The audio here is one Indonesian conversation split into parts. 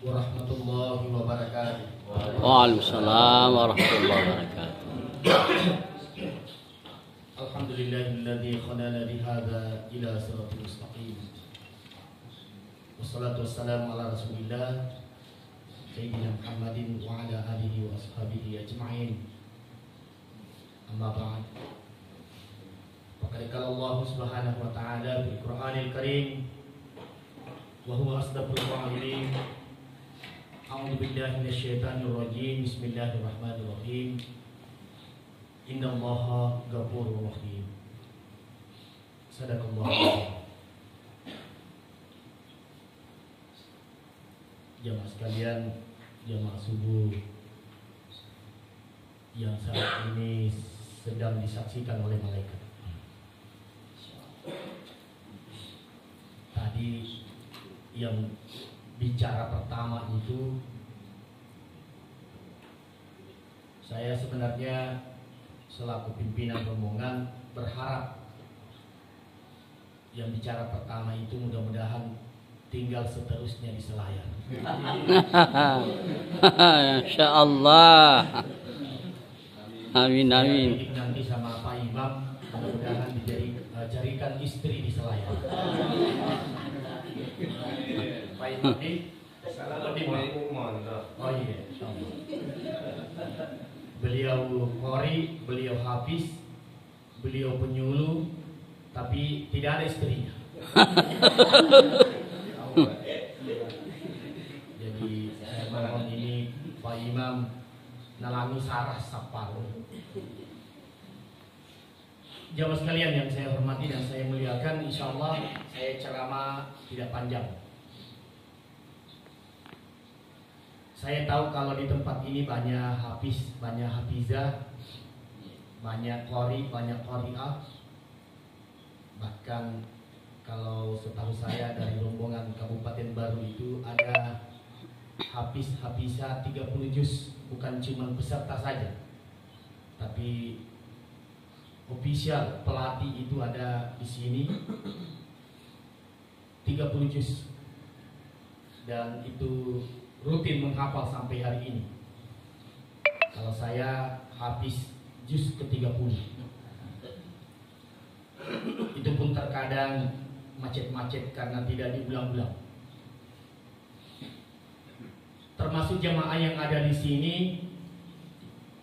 warahmatullahi wabarakatuh. Waalaikumsalam warahmatullahi wabarakatuh. Alhamdulillahilladzi khanana bihadza ila siratal mustaqim. Wassalatu wassalamu ala Rasulillah Sayyidina Muhammadin wa ala alihi wa ashabihi ajma'in. Amma ba'd. Faqad qala Allah Subhanahu wa ta'ala fil Qur'anil Karim wa huwa asdaqul qa'ilin. A'udzu billahi minasyaitonir rajim. Bismillahirrahmanirrahim. Innallaha ghafurur rahim. Sadaqallahu. Jamaah sekalian, jamaah subuh yang saat ini sedang disaksikan oleh malaikat. Tadi yang bicara pertama itu, saya sebenarnya selaku pimpinan rombongan berharap yang bicara pertama itu mudah-mudahan tinggal seterusnya di Selayar. Insyaallah. Amin amin. Nanti sama Pak Imam mudah-mudahan carikan istri di Selayar. Pak Imam ini oh iya, beliau qori, beliau hafiz, beliau penyuluh, tapi tidak ada istrinya. Jadi saya mohon ini Pak Imam nalami sarah sapar. Jamaah sekalian yang saya hormati dan saya muliakan, insya Allah saya ceramah tidak panjang. Saya tahu kalau di tempat ini banyak hafiz, banyak hafizah, banyak qori, banyak qori'ah. Bahkan kalau setahu saya dari rombongan Kabupaten Baru itu ada hafiz hafizah 30 juz, bukan cuma peserta saja, tapi official pelatih itu ada di sini 30 juz, dan itu rutin menghafal sampai hari ini. Kalau saya hafiz juz ke-30, itu pun terkadang macet-macet karena tidak diulang-ulang. Termasuk jamaah yang ada di sini,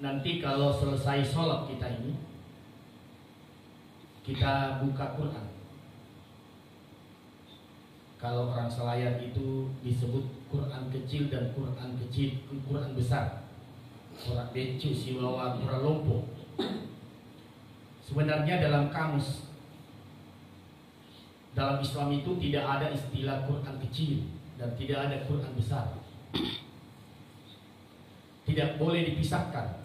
nanti kalau selesai sholat kita ini, kita buka Quran. Kalau orang Selayar itu disebut Quran kecil dan Quran kecil, Quran besar, Quran Becu, Siwawa, Quran Lompo. Sebenarnya dalam kamus dalam Islam itu tidak ada istilah Quran kecil dan tidak ada Quran besar. Tidak boleh dipisahkan.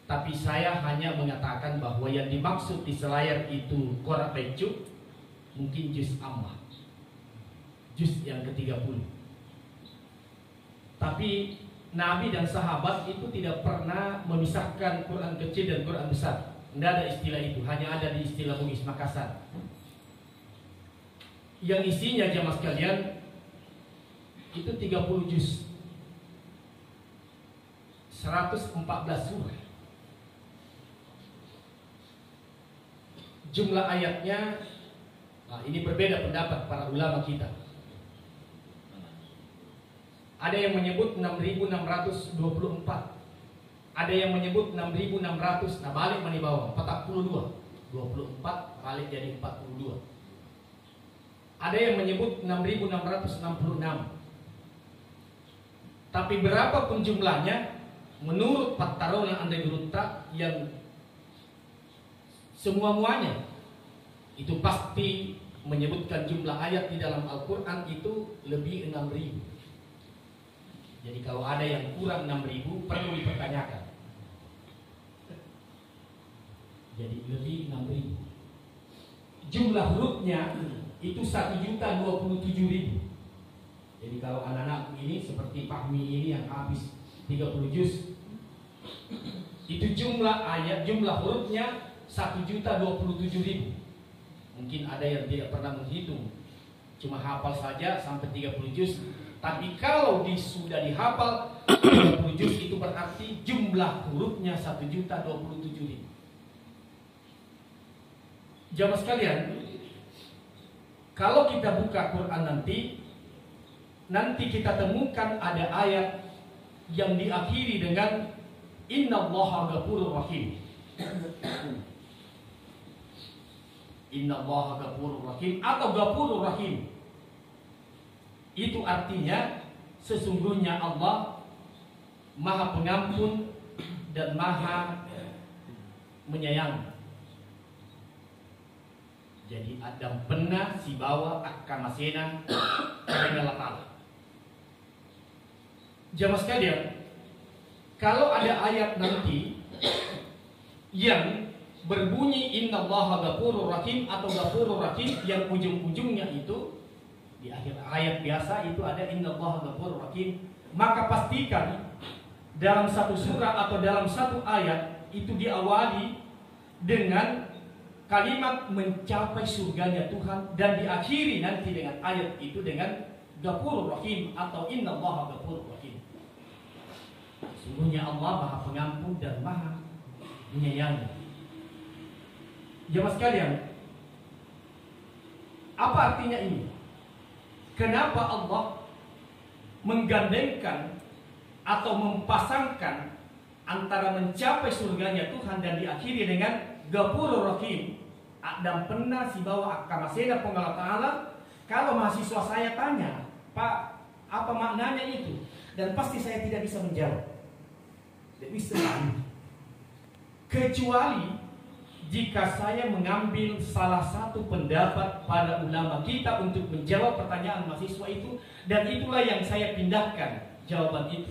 Tapi saya hanya mengatakan bahwa yang dimaksud di Selayar itu Quran Becu, mungkin juz ammah, juz yang ke-30. Tapi Nabi dan sahabat itu tidak pernah memisahkan Quran kecil dan Quran besar. Tidak ada istilah itu, hanya ada di istilah Bugis Makassar. Yang isinya jamaah sekalian itu 30 juz, 114 surah. Jumlah ayatnya, ini berbeda pendapat para ulama kita. Ada yang menyebut 6.624, ada yang menyebut 6.600. Nah, balik mani bawah 42, 24 balik jadi 42. Ada yang menyebut 6.666. Tapi berapapun jumlahnya, menurut Pattarona Andai Gurutta yang semua-muanya itu pasti menyebutkan jumlah ayat di dalam Al-Quran itu lebih 6.000. Jadi kalau ada yang kurang 6.000 perlu dipertanyakan. Jadi lebih 6.000. Jumlah hurufnya itu 1.027.000. Jadi kalau anak-anak ini seperti Fahmi ini yang habis 30 juz, itu jumlah ayat, jumlah hurufnya 1.027.000. Mungkin ada yang tidak pernah menghitung, cuma hafal saja sampai 30 juz, Tapi kalau sudah dihafal 30 juz itu berarti jumlah hurufnya 1.027.000. Jamaah sekalian, kalau kita buka Quran nanti kita temukan ada ayat yang diakhiri dengan Innallaha ghafurur rahim. Innallaha ghafurur rahim atau ghafurur rahim. Itu artinya sesungguhnya Allah Maha Pengampun dan Maha Menyayang. Jadi Adam pernah si bawa akamasena dengan Allah. Jamaah sekalian, kalau ada ayat nanti yang berbunyi Innallaha ghafurur rahim atau ghafurur rahim yang ujung-ujungnya itu di akhir ayat biasa itu ada Innallaha ghafurur rahim, maka pastikan dalam satu surah atau dalam satu ayat itu diawali dengan kalimat mencapai surganya Tuhan dan diakhiri nanti dengan ayat itu dengan ghafurur rahim atau Innallaha ghafurur rahim. Sungguhnya Allah Maha Pengampun dan Maha Menyayang. Jemaah sekalian, apa artinya ini? Kenapa Allah menggandengkan atau mempasangkan antara mencapai surganya Tuhan dan diakhiri dengan Ghafurur Rahim? Dan pernah si bawa akamasena pengalat ta'ala. Kalau mahasiswa saya tanya, Pak, apa maknanya itu? Dan pasti saya tidak bisa menjawab. Tidak bisa. Kecuali jika saya mengambil salah satu pendapat para ulama kita untuk menjawab pertanyaan mahasiswa itu, dan itulah yang saya pindahkan jawaban itu.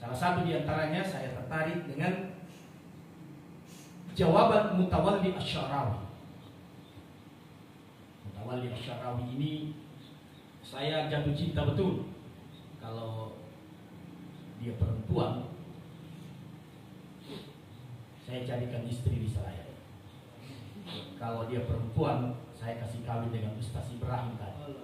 Salah satu di antaranya saya tertarik dengan jawaban Mutawalli Asy-Sya'rawi. Mutawalli Asy-Sya'rawi ini saya jatuh cinta betul. Kalau dia perempuan, saya jadikan istri di Selayar. Kalau dia perempuan, saya kasih kawin dengan Ustaz Ibrahim tadi.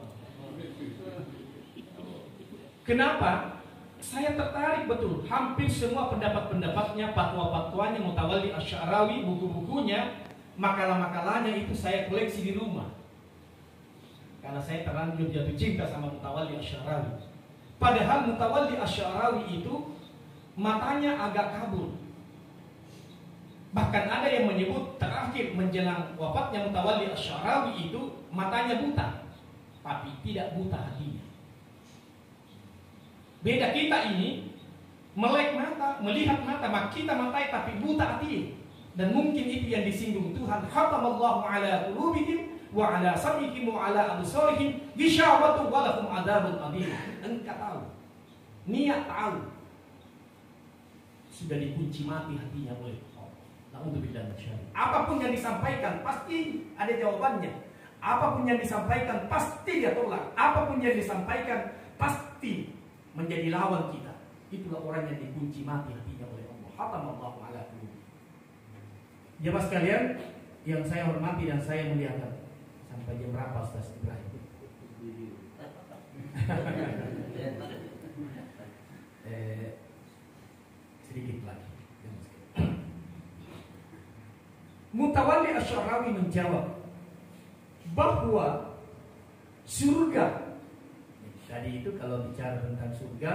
Kenapa? Saya tertarik betul. Hampir semua pendapat-pendapatnya, fatwa-fatwanya Mutawalli Asy-Sya'rawi, buku-bukunya, makalah-makalahnya itu saya koleksi di rumah. Karena saya terlanjur jatuh cinta sama Mutawalli Asy-Sya'rawi. Padahal Mutawalli Asy-Sya'rawi itu matanya agak kabur. Bahkan ada yang menyebut terakhir menjelang wafatnya Mutawalli Asy-Sya'rawi itu matanya buta, tapi tidak buta hatinya. Beda kita ini, melek mata, melihat mata, kita matai tapi buta hati. Dan mungkin itu yang disinggung Tuhan. Khatamallahu ala qulubihim wa ala sam'ihim wa ala absarihim ghishawatun wa lahum adzabun adzim. Engkau tahu, niat tahu, sudah dikunci mati hatinya oleh Allah. Apapun yang disampaikan pasti ada jawabannya. Apapun yang disampaikan pasti dia tolak. Apapun yang disampaikan pasti menjadi lawan kita. Itulah orang yang dikunci mati hatinya oleh Allah. Khatamallahu ala qulubihim. Jemaah sekalian yang saya hormati dan saya muliakan, sampai jam berapa Ustaz Ibrahim? Sedikit lagi. Mutawalli Asy-Sya'rawi menjawab bahwa surga, tadi itu kalau bicara tentang surga,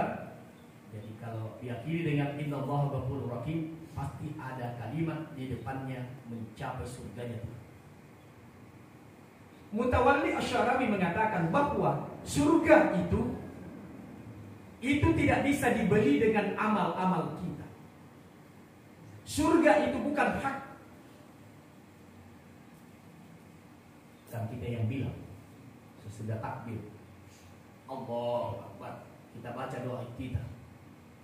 jadi kalau diakhiri dengan Innallaha ghafurur rahim, pasti ada kalimat di depannya mencapai surganya. Mutawalli Asy-Sya'rawi mengatakan bahwa surga itu tidak bisa dibeli dengan amal-amal kita. Surga itu bukan hak. Dan kita yang bilang sesudah takbir Allahu Akbar, kita baca doa iftitah,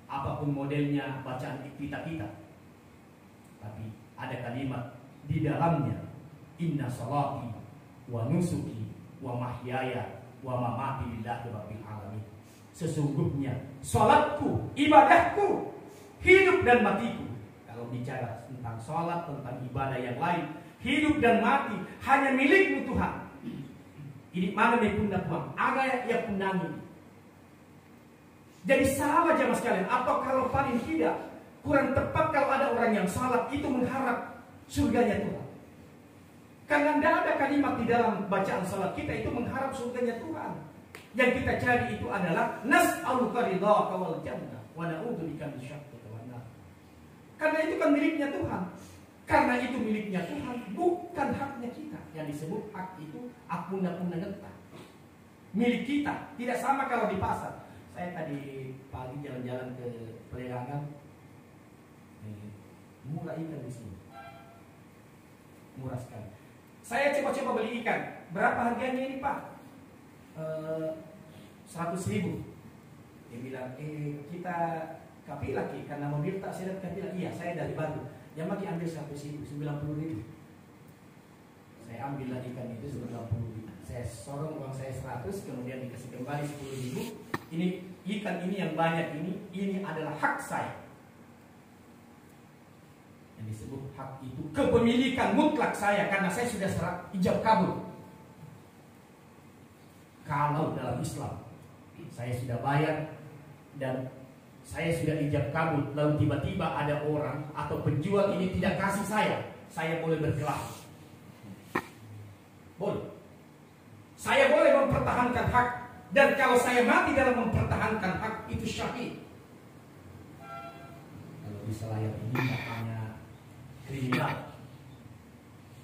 apapun modelnya bacaan iftitah kita, tapi ada kalimat di dalamnya, inna salati wa nusuki wa mahyaya wa mamati lillahi rabbil alamin. Sesungguhnya salatku, ibadahku, hidup dan matiku. Kalau bicara tentang salat, tentang ibadah yang lain, hidup dan mati hanya milikmu Tuhan. Ini mana pun buang, aga ya pundangi. Jadi salah jamaah sekalian. Atau kalau paling tidak kurang tepat kalau ada orang yang salat itu mengharap surganya Tuhan. Karena tidak ada kalimat di dalam bacaan salat kita itu mengharap surganya Tuhan. Yang kita cari itu adalah nas'aluka ridhaka wal jannah wa na'udzubika min syakhrika wan nar. Karena itu kan miliknya Tuhan. Karena itu miliknya Tuhan, bukan haknya kita. Yang disebut hak itu akuna-kuna ngetah. Milik kita, tidak sama kalau di pasar. Saya tadi pagi jalan-jalan ke Pelelangan, murah ikan di sini, murah sekali. Saya coba-coba beli ikan. Berapa harganya ini Pak? 100.000. Dia bilang, kita kapilah Ki, karena mobil tak sedap kapilah. Iya, saya dari Bandung. Yang bagi ambil 100.000, 90.000. Saya ambil ikan itu 90.000. Saya sorong uang saya 100, kemudian dikasih kembali 10.000. Ini ikan ini yang banyak ini adalah hak saya. Yang disebut hak itu kepemilikan mutlak saya karena saya sudah serah ijab kabul. Kalau dalam Islam saya sudah bayar dan saya sudah ijab kabul, lalu tiba-tiba ada orang atau penjual ini tidak kasih saya boleh berkelahi. Boleh. Saya boleh mempertahankan hak, dan kalau saya mati dalam mempertahankan hak itu syahid. Kalau di Selayar ini katanya kriminal,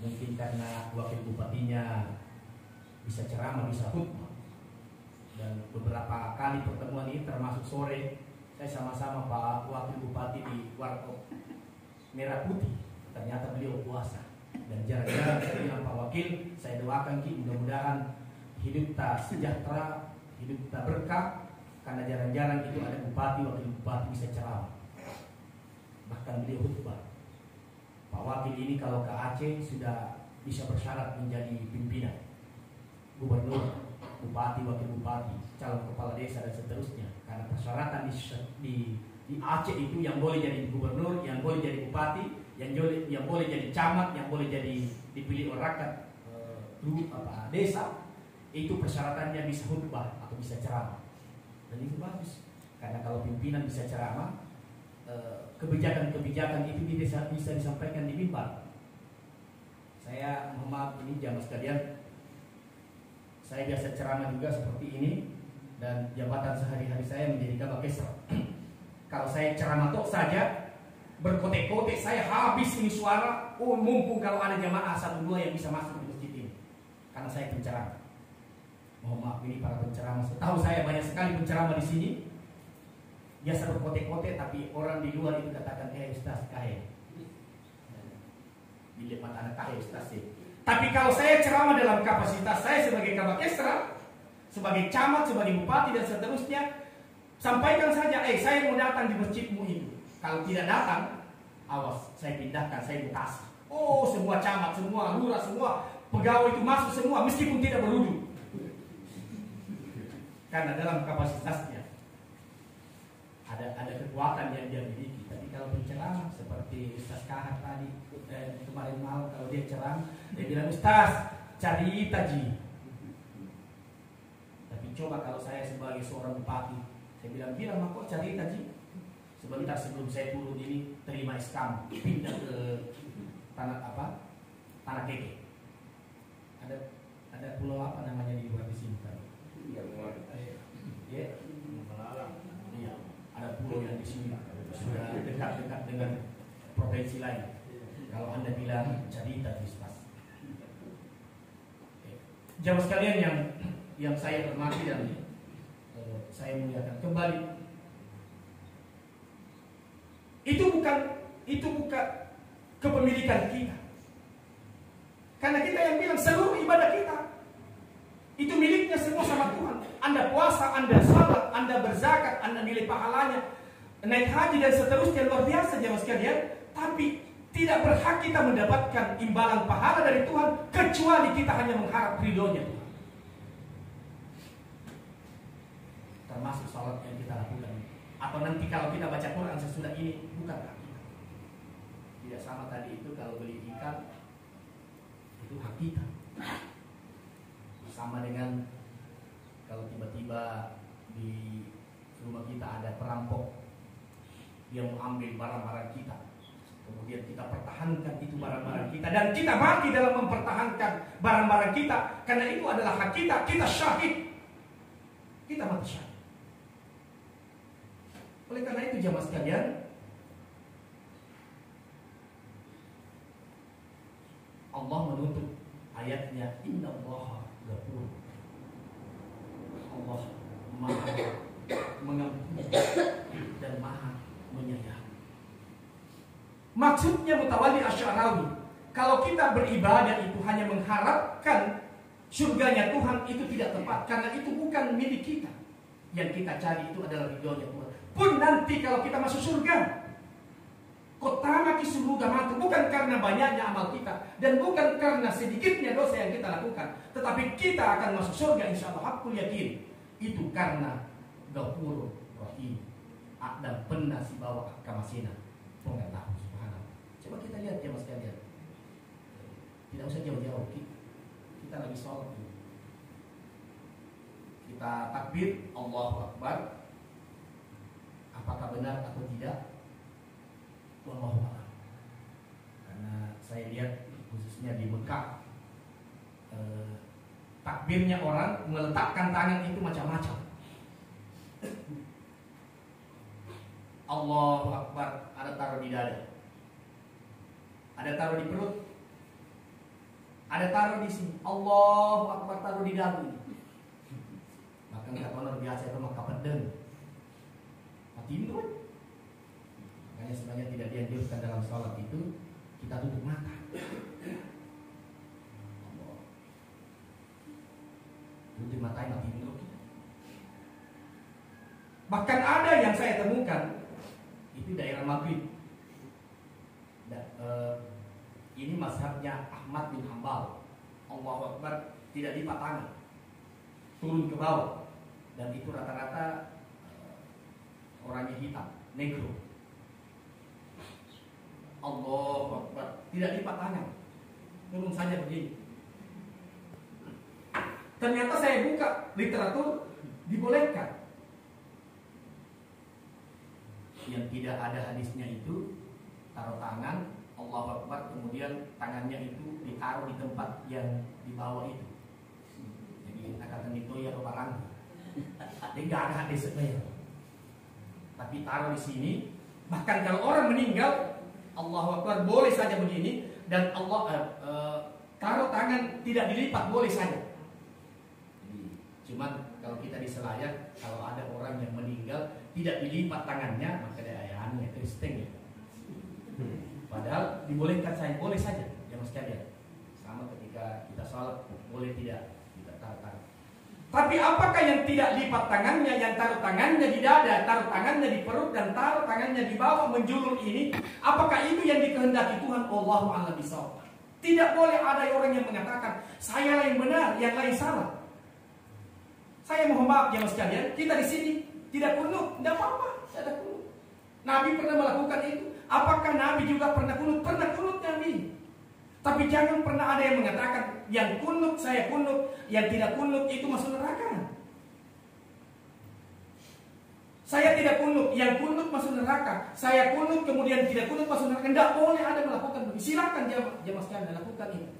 mungkin karena wakil bupatinya bisa ceramah, bisa khutbah. Dan beberapa kali pertemuan ini termasuk sore, saya sama-sama Pak Wakil Bupati di Warkop Merah Putih. Ternyata beliau puasa. Dan jarang-jarang saya bilang, Pak Wakil, saya doakan Ki, mudah-mudahan hidup tak sejahtera, hidup tak berkah. Karena jarang-jarang itu ada bupati, wakil bupati bisa ceramah. Bahkan beliau khutbah. Pak Wakil ini kalau ke Aceh sudah bisa bersyarat menjadi pimpinan, gubernur, bupati, wakil bupati, calon kepala desa dan seterusnya. Karena persyaratan di Aceh itu yang boleh jadi gubernur, yang boleh jadi bupati, yang boleh jadi camat, yang boleh jadi dipilih oleh rakyat desa, itu persyaratannya bisa khutbah atau bisa ceramah. Dan itu bagus. Karena kalau pimpinan bisa ceramah, kebijakan-kebijakan itu bisa disampaikan di mimbar. Saya mohon maaf ini jamaah sekalian, saya biasa ceramah juga seperti ini, dan jabatan sehari-hari saya menjadi kabak kesra. Kalau saya ceramah tok saja, berkotek-kotek, saya habis ini suara. Mumpung kalau ada jamaah 1-2 yang bisa masuk di masjid ini, karena saya penceramah. Mohon maaf ini para penceramah. Tahu saya banyak sekali penceramah di sini. Biasa berkotek-kotek, tapi orang di luar itu katakan, Ustaz kaya. Bila mata anak kaya Ustaz sih. Tapi kalau saya ceramah dalam kapasitas saya sebagai kabak esra, sebagai camat, sebagai bupati dan seterusnya, sampaikan saja, saya mau datang di masjidmu itu. Kalau tidak datang, awas, saya pindahkan, saya mutasi. Semua camat, semua lurah, semua pegawai itu masuk semua, meskipun tidak berwudu. Karena dalam kapasitasnya ada kekuatan yang dia miliki. Tapi kalau penceramah seperti Ustaz Kahar tadi kemarin malam, kalau dia ceramah, dia bilang, Ustaz cari taji. Tapi coba kalau saya sebagai seorang bupati, saya bilang kok cari taji. Sebentar sebelum saya turun ini terima SK, pindah ke tanah keke. Ada pulau apa namanya di luar di sini kan? Iya, ada pulau yang di sini sudah dekat-dekat dengan provinsi lain. Kalau Anda bilang cerita Ustaz. Jamaah sekalian yang saya hormati dan saya muliakan kembali. Itu bukan kepemilikan kita. Karena kita yang bilang seluruh ibadah kita itu miliknya semua sama Tuhan. Anda puasa, Anda salat, Anda berzakat, Anda nilai pahalanya, naik haji dan seterusnya, luar biasa jamaah sekalian. Tapi tidak berhak kita mendapatkan imbalan pahala dari Tuhan kecuali kita hanya mengharap ridhonya Tuhan. Termasuk salat yang kita lakukan. Atau nanti kalau kita baca Quran sesudah ini, bukan hak kita. Tidak sama tadi itu kalau beli ikan, itu hak kita. Sama dengan kalau tiba-tiba di rumah kita ada perampok yang mengambil barang-barang kita, kemudian kita pertahankan itu barang-barang kita, dan kita mati dalam mempertahankan barang-barang kita, karena itu adalah hak kita. Kita syahid, kita mati syahid. Oleh karena itu jamaah sekalian, Allah menutup ayatnya, innallaha ghafur. Allah Maha mengampuni dan Maha menyayang. Maksudnya Mutawalli Asy'arawi, kalau kita beribadah itu hanya mengharapkan surganya Tuhan, itu tidak tepat, karena itu bukan milik kita. Yang kita cari itu adalah ridhonya Tuhan. Pun nanti kalau kita masuk surga, kotama ki surga matu, bukan karena banyaknya amal kita dan bukan karena sedikitnya dosa yang kita lakukan, tetapi kita akan masuk surga insyaallah hakul yakin. Itu karena Ghafurur Rahim, dan pernah si bawa kamasina pengetahuan subhanallah. Coba kita lihat ya mas kalian, tidak usah jauh-jauh, kita lagi sholat, kita takbir Allahu Akbar, apakah benar atau tidak? Wallahu a'lam. Karena saya lihat khususnya di Mekah, takbirnya orang meletakkan tangan itu macam-macam. Allahu Akbar, ada taruh di dada, ada taruh di perut, ada taruh di sini. Allahu Akbar taruh di dagu. Maka nggak konon biasa itu maka pedeng, mati itu. Makanya sebenarnya tidak dianjurkan dalam sholat itu kita tutup mata. Tutup mata mati itu. Bahkan ada yang saya temukan itu daerah Maghrib. Ini mazhabnya Ahmad bin Hambal. Allahu Akbar tidak lipat tangan, turun ke bawah, dan itu rata-rata orangnya hitam, negro. Allahu Akbar tidak lipat tangan, turun saja begini. Ternyata saya buka literatur, dibolehkan. Yang tidak ada hadisnya itu taruh tangan Allahu Akbar, kemudian tangannya itu ditaruh di tempat yang di bawah itu. Jadi kata itu ya barang. Jadi nggak ada hadisnya. Tapi taruh di sini. Bahkan kalau orang meninggal, Allahu Akbar boleh saja begini, dan Allah taruh tangan tidak dilipat boleh saja. Jadi, cuman kalau kita di Selayar, kalau ada orang yang meninggal tidak dilipat tangannya, maka ada ayahannya Kristen ya. Padahal dibolehkan, saya boleh saja, jangan sekalian. Sama ketika kita sholat boleh tidak taruh. Tapi apakah yang tidak lipat tangannya, yang taruh tangannya di dada, taruh tangannya di perut, dan taruh tangannya di bawah menjulur ini, apakah itu yang dikehendaki Tuhan? Allahu a'lam bishawab. Tidak boleh ada orang yang mengatakan saya yang benar, yang lain salah. Saya mohon maaf ya mas sekalian, kita di sini tidak kunut, tidak apa-apa, tidak ada kunut. Nabi pernah melakukan itu. Apakah Nabi juga pernah kunut? Pernah kunut Nabi. Tapi jangan pernah ada yang mengatakan yang kunut saya kunut, yang tidak kunut itu masuk neraka. Saya tidak kunut, yang kunut masuk neraka. Saya kunut kemudian tidak kunut masuk neraka. Tidak boleh ada melakukan begitu. Silakan jamaah sekalian lakukan itu.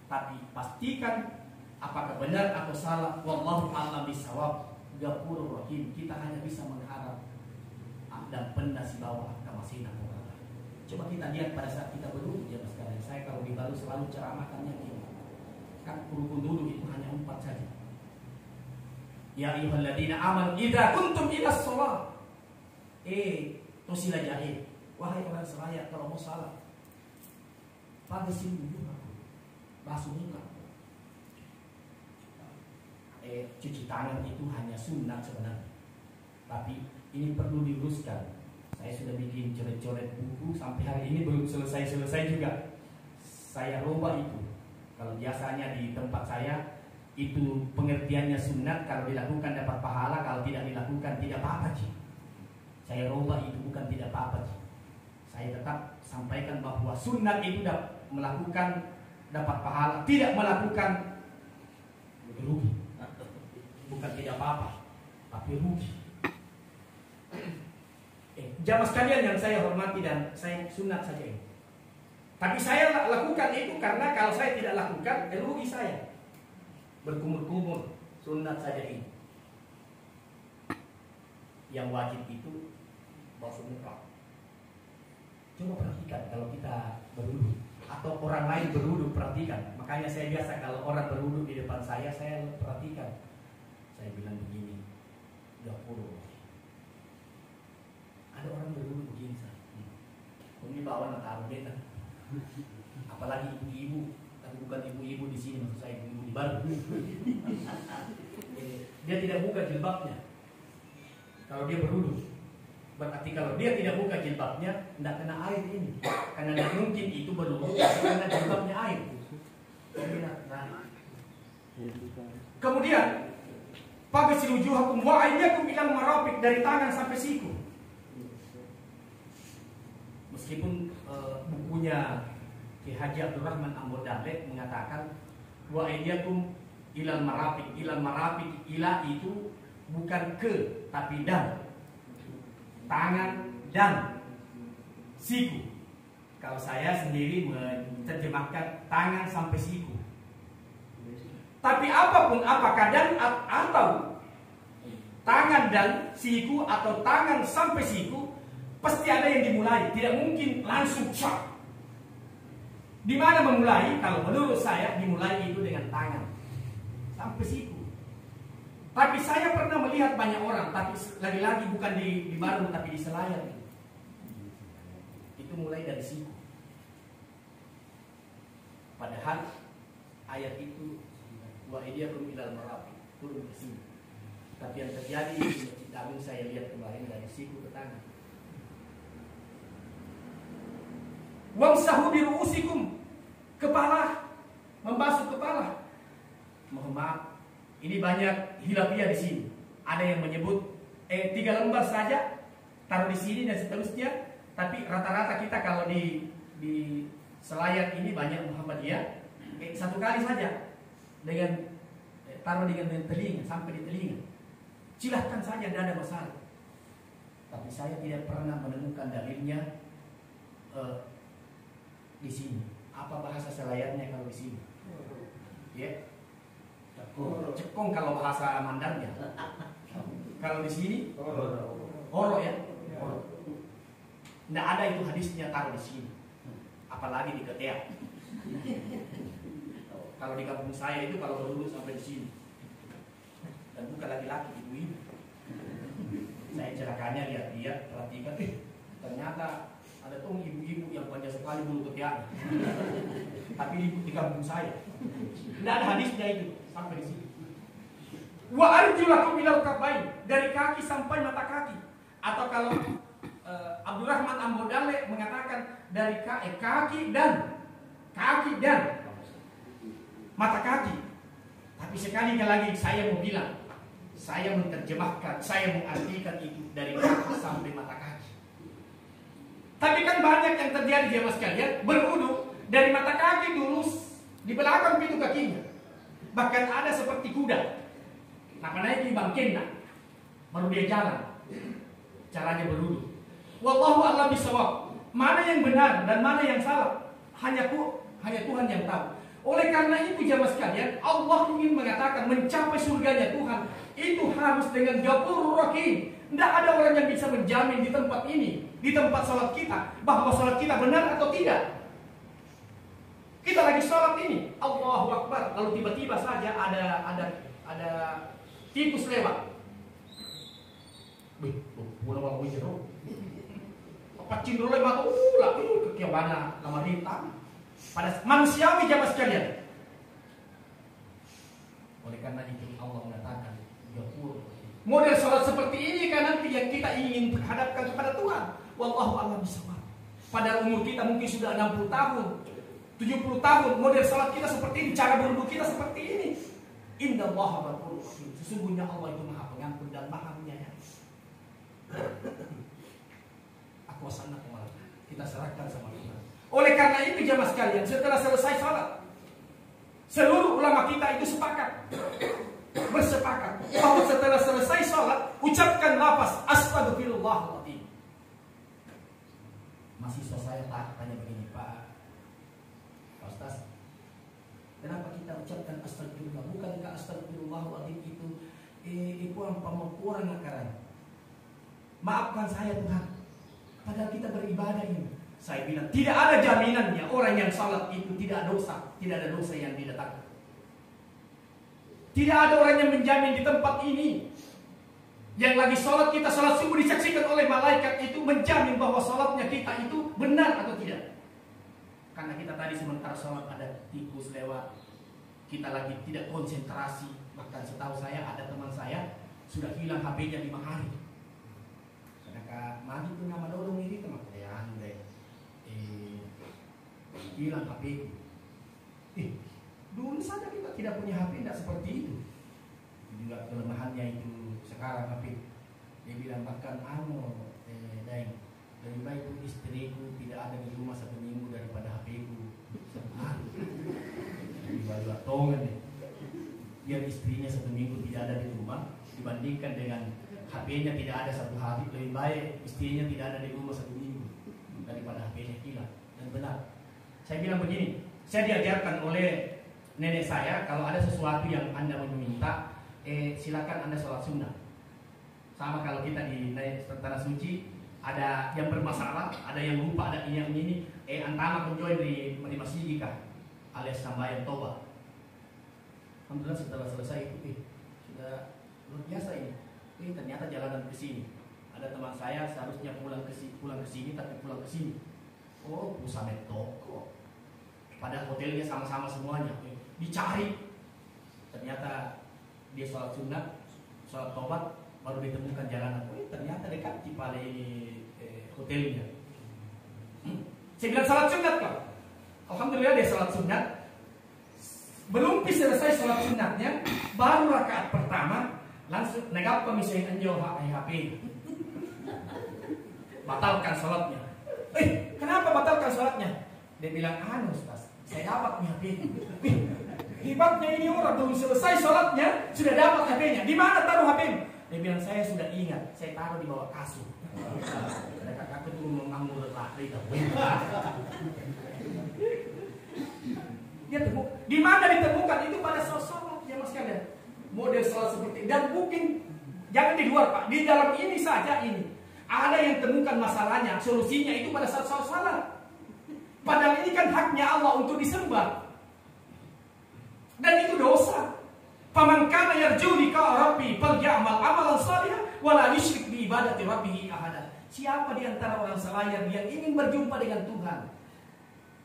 Tapi pastikan apakah benar atau salah. Wallahu a'lam bishawab. Ghafurur Rahim. Kita hanya bisa mengharap dan pendas bawah kamasina. Coba kita lihat pada saat kita berwudu ya mas sekalian. Saya kalau di Baru selalu ceramahkannya gini. Kan rukun wudu itu hanya 4 saja. Ya ayyuhalladzina amanu idza kuntum ila shalah. Tosila jahil. Wahai orang seraya, kalau mau salat, fagsilu wujuhakum. Basuh muka. Cuci tangan itu hanya sunnah sebenarnya. Tapi ini perlu diluruskan. Saya sudah bikin coret-coret buku sampai hari ini belum selesai juga. Saya rubah itu. Kalau biasanya di tempat saya itu pengertiannya sunat, kalau dilakukan dapat pahala, kalau tidak dilakukan tidak apa-apa sih. Saya rubah itu bukan tidak apa-apa sih. Saya tetap sampaikan bahwa sunat itu melakukan dapat pahala, tidak melakukan rugi. Bukan tidak apa-apa, tapi rugi. jamaah sekalian yang saya hormati dan saya sunat saja ini. Tapi saya lakukan itu karena kalau saya tidak lakukan, rugi saya. Berkumur-kumur, sunat saja ini. Yang wajib itu basuh muka. Coba perhatikan kalau kita berwudu atau orang lain berwudu, perhatikan. Makanya saya biasa kalau orang berwudu di depan saya perhatikan. Saya bilang begini, 20. Ada orang berwudu begini, ini bawa taruh beta. Apalagi ibu-ibu, tapi bukan ibu-ibu di sini, maksud saya ibu-ibu di Baru. Dia tidak buka jilbabnya. Kalau dia berwudu, berarti kalau dia tidak buka jilbabnya, tidak kena air ini. Karena tidak mungkin itu berwudu karena jilbabnya air. Kemudian, fagsilu wujuhakum wa aydiyakum ilal marafiq, dari tangan sampai siku. Meskipun bukunya Ki Haji Abdurrahman Ambodale mengatakan wa aydiyakum ilal marafiq. Ilal marafiq, ila itu bukan ke tapi dan. Tangan dan siku. Kalau saya sendiri menerjemahkan tangan sampai siku. Tapi apapun, apakah dan atau tangan dan siku atau tangan sampai siku, pasti ada yang dimulai. Tidak mungkin langsung cak. Di mana memulai? Kalau menurut saya dimulai itu dengan tangan sampai siku. Tapi saya pernah melihat banyak orang, tapi lagi-lagi bukan di Baru tapi di Selayar. Itu mulai dari siku. Padahal ayat itu wa aydiyakum ilal marafiq turun ke sini. Tapi yang terjadi di Masjid Agung saya lihat kemarin dari siku ke tangan. Wamsahu bi ru'usikum, kepala, membasuh kepala. Mohon maaf, ini banyak hilafiyah di sini. Ada yang menyebut 3 lembar saja taruh di sini dan seterusnya. Tapi rata-rata kita kalau di Selayar ini banyak Muhammadiyah, 1 kali saja dengan taruh dengan telinga sampai di telinga. Silahkan saja, tidak ada masalah. Tapi saya tidak pernah menemukan dalilnya di sini. Apa bahasa Selayarnya kalau di sini? Ya, cekong kalau bahasa Mandannya. Kalau di sini, horo ya. Tidak ada itu hadisnya taruh di sini. Apalagi di Ketea. Kalau di kampung saya itu kalau berwudu sampai di sini. Dan bukan laki-laki, ibu-ibu. Saya celakanya lihat-lihat, perhatikan, ternyata ada tuh ibu-ibu yang banyak sekali bulu ketiak. Tapi di kampung saya tidak ada hadisnya itu sampai di sini. Wa arjulakum ilal kabain, dari kaki sampai mata kaki. Atau kalau Abdurrahman Ambodale mengatakan dari kaki dan mata kaki. Tapi sekali lagi saya mau bilang, saya menerjemahkan, saya mengartikan itu dari kaki sampai mata kaki. Tapi kan banyak yang terjadi jemaah sekalian, berwudu dari mata kaki dulu di belakang pintu kakinya. Bahkan ada seperti kuda. Nah, naik di bangkena, baru dia jalan. Caranya berwudu. Wallahu a'lam bishawab. Mana yang benar dan mana yang salah, hanya Tuhan yang tahu. Oleh karena itu jemaah sekalian, Allah ingin mengatakan mencapai surganya Tuhan itu harus dengan Ghafurur Rahim. Tidak ada orang yang bisa menjamin di tempat ini, di tempat sholat kita, bahwa sholat kita benar atau tidak. Kita lagi sholat ini, Allahu Akbar, lalu tiba-tiba saja ada tikus lewat. Pacin dulu mata ulah ke mana nama rintang pada manusiawi jamaah sekalian. Oleh karena itu Allah mengatakan model salat seperti ini kan nanti yang kita ingin hadapkan kepada Tuhan. Wallahu a'lam bishawab. Pada umur kita mungkin sudah 60 tahun, 70 tahun, model salat kita seperti ini, cara berwudu kita seperti ini. Innallaha ghafurur rahim. Sesungguhnya Allah itu Maha Pengampun dan Maha Penyayang. Wasana kemarin kita serahkan sama Tuhan. Oleh karena itu jamaah sekalian, setelah selesai salat, seluruh ulama kita itu bersepakat bahwa setelah selesai salat ucapkan lafaz astagfirullahaladzim. mahasiswa saya tanya begini, Pak Ustaz, kenapa kita ucapkan astagfirullah? Bukankah astagfirullahaladzim itu kurang akaran? Maafkan saya Tuhan, padahal kita beribadah ini. Saya bilang tidak ada jaminannya orang yang salat itu tidak dosa, tidak ada dosa yang didatangkan. Tidak ada orang yang menjamin di tempat ini yang lagi sholat, kita sholat subuh disaksikan oleh malaikat itu menjamin bahwa sholatnya kita itu benar atau tidak. Karena kita tadi sementara sholat ada tikus lewat, kita lagi tidak konsentrasi. Bahkan setahu saya ada teman saya sudah hilang HP-nya 5 hari. Karena magi itu nama dodong ini teman saya hilang HP. Dulu saja kita tidak punya HP, tidak seperti itu. Juga kelemahannya itu sekarang HP. Dia bilang bahkan Daeng, lebih baik istriku tidak ada di rumah 1 minggu daripada HP-ku lebih baik tongan deh. Biar istrinya 1 minggu tidak ada di rumah dibandingkan dengan HP-nya tidak ada 1 hari. Lebih baik istrinya tidak ada di rumah 1 minggu daripada HP-nya hilang. Dan benar, saya bilang begini, saya diajarkan oleh nenek saya, kalau ada sesuatu yang Anda meminta, silakan Anda sholat sunnah. Sama kalau kita di tanah suci, ada yang bermasalah, ada yang lupa, ada yang ini, antama menjoin di masjid kah, alias sambayan toba. Alhamdulillah setelah selesai itu, sudah luar biasa ini. Ternyata jalanan ke sini. Ada teman saya seharusnya pulang ke sini, tapi pulang ke sini. Oh, pusat toko. Pada hotelnya sama-sama semuanya. Dicari, ternyata dia sholat sunnah, sholat tobat, baru ditemukan jalanan. Ternyata dekat Cipale ini hotelnya. Saya bilang sholat sunat kok. Alhamdulillah dia sholat sunat. Belum selesai sholat sunatnya, baru rakaat pertama langsung negap komisien anjo HP. Batalkan sholatnya. Kenapa batalkan sholatnya? Dia bilang, Ustaz, saya dapat HP. Hebatnya ini orang belum selesai sholatnya sudah dapat HP-nya. Di mana taruh HP-nya? Dia bilang, saya sudah ingat, saya taruh di bawah kasur. Mereka kakak itu mengambil lari. Dia temu. Di mana ditemukan? Itu pada sholat ya Mas kalian. Model sholat seperti ini. Dan mungkin jangan di luar Pak, di dalam ini saja ini. Ada yang temukan masalahnya, solusinya itu pada saat sholat. Padahal ini kan haknya Allah untuk disembah. Dan itu dosa. Faman kana yarju liqa rabbi falyamal amalan shalihan wa la yusyrik bi ibadati rabbih ahada. Siapa di antara orang selayar yang ingin berjumpa dengan Tuhan,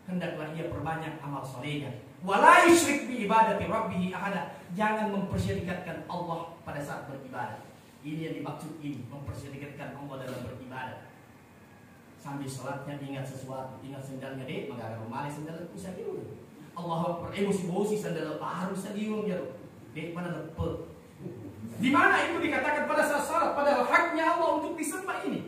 hendaklah ia perbanyak amal salehnya. Wa la yusyrik bi ibadati rabbih ahada. Jangan mempersyirikatkan Allah pada saat beribadah. Ini yang dimaksud ini, mempersyirikatkan Allah dalam beribadah. Sambil sholatnya ingat sesuatu, ingat sendalnya deh, maka rumah sendal itu saya dulu. Allah Akbar, emosi sandal baru sadiung ya. Dek mana lepet. Di mana itu dikatakan pada saat salat, padahal haknya Allah untuk disembah ini.